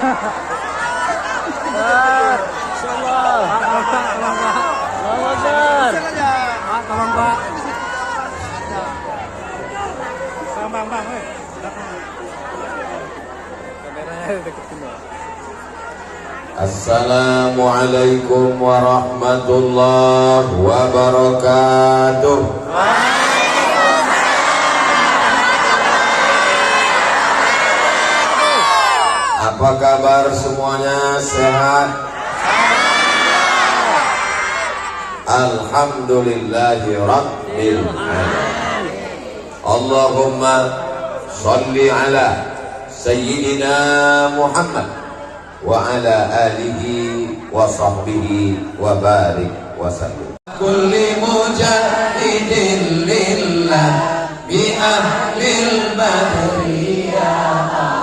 Insyaallah. Tolong Pak. Bang, kameranya deketin loh. Assalamualaikum warahmatullahi wabarakatuh. Apa kabar semuanya? Sehat? Alhamdulillahi rabbil alamin. Allahumma sholli ala sayyidina Muhammad wa ala alihi wa sahbihi wa barik wa sallim. Kulli mujahidin lillah bi ahlil badri ya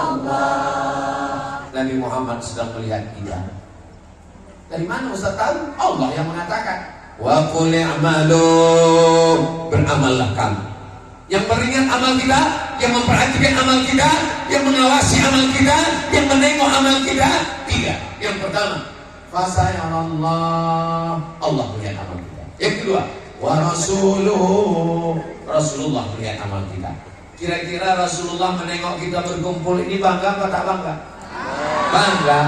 Allah. Nabi Muhammad sedang melihat kita. Dari mana Ustaz tahu? Allah yang mengatakan wa qul i'malu, beramallah kamu. Yang meringat amal kita, yang memperhatikan amal kita, yang mengawasi amal kita, yang menengok amal kita. Tiga. Yang pertama, fasayarallah, Allah melihat amal kita. Yang kedua, wa rasuluhu, Rasulullah melihat amal kita. Kira-kira Rasulullah menengok kita berkumpul ini bangga apa tak bangga? Bangga.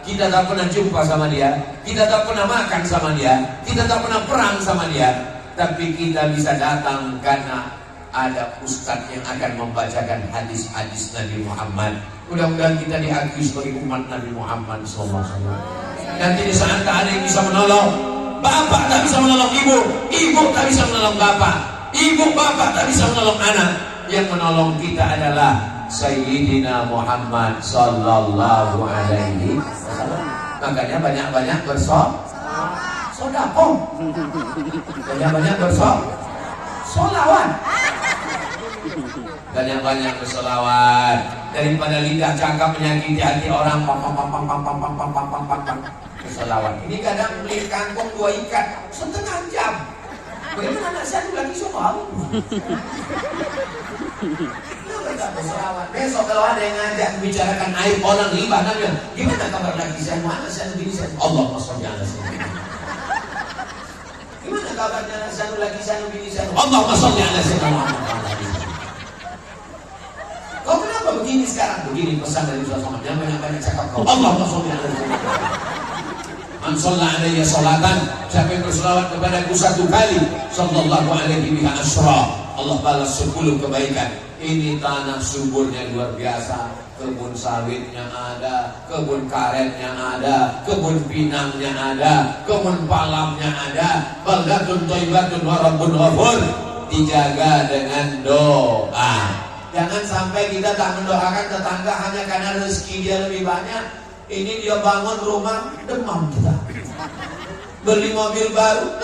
Kita tak pernah jumpa sama dia, kita tak pernah makan sama dia, kita tak pernah perang sama dia, tapi kita bisa datang karena ada ustadz yang akan membacakan hadis-hadis Nabi Muhammad. Mudah-mudahan kita diakui sebagai umat Nabi Muhammad SAW. Nanti di saat tak ada yang bisa menolong, bapak tak bisa menolong ibu, ibu tak bisa menolong bapak, ibu bapak tak bisa menolong anak. Yang menolong kita adalah Sayyidina Muhammad Sallallahu Alaihi Wasallam. Makanya banyak-banyak bersodakoh, banyak-banyak bersolawat, banyak-banyak bersolawat. Daripada lidah cakap menyakiti hati orang, bersolawat. Ini kadang beli kangkung 2 ikat setengah jam. Bagaimana anak saya lagi solawat? Besok kalau ada yang ngajak membicarakan aib orang riba, nanya gimana kabar lagi saya, mana saya begini saya, Allahumma sholli ala sayyidina. Gimana kabarnya saya lagi saya begini saya, Allahumma sholli ala sayyidina. Kau kenapa begini sekarang? Begini pesan dari Rasulullah, yang banyak-banyak cakap kau, Allahumma sholli ala sayyidina. Man shalla alayya salatan, siapa yang berselawat kepadaku 1 kali, sallallahu alaihi biha asyra, Allah balas 10 kebaikan. Ini tanah suburnya luar biasa, kebun sawitnya ada, kebun karetnya ada, kebun pinangnya ada, kebun palamnya ada. Baldatun thayyibatun wa rabbun ghafur, dijaga dengan doa. Jangan sampai kita tak mendoakan tetangga hanya karena rezeki dia lebih banyak. Ini dia bangun rumah, demam kita. Beli mobil baru,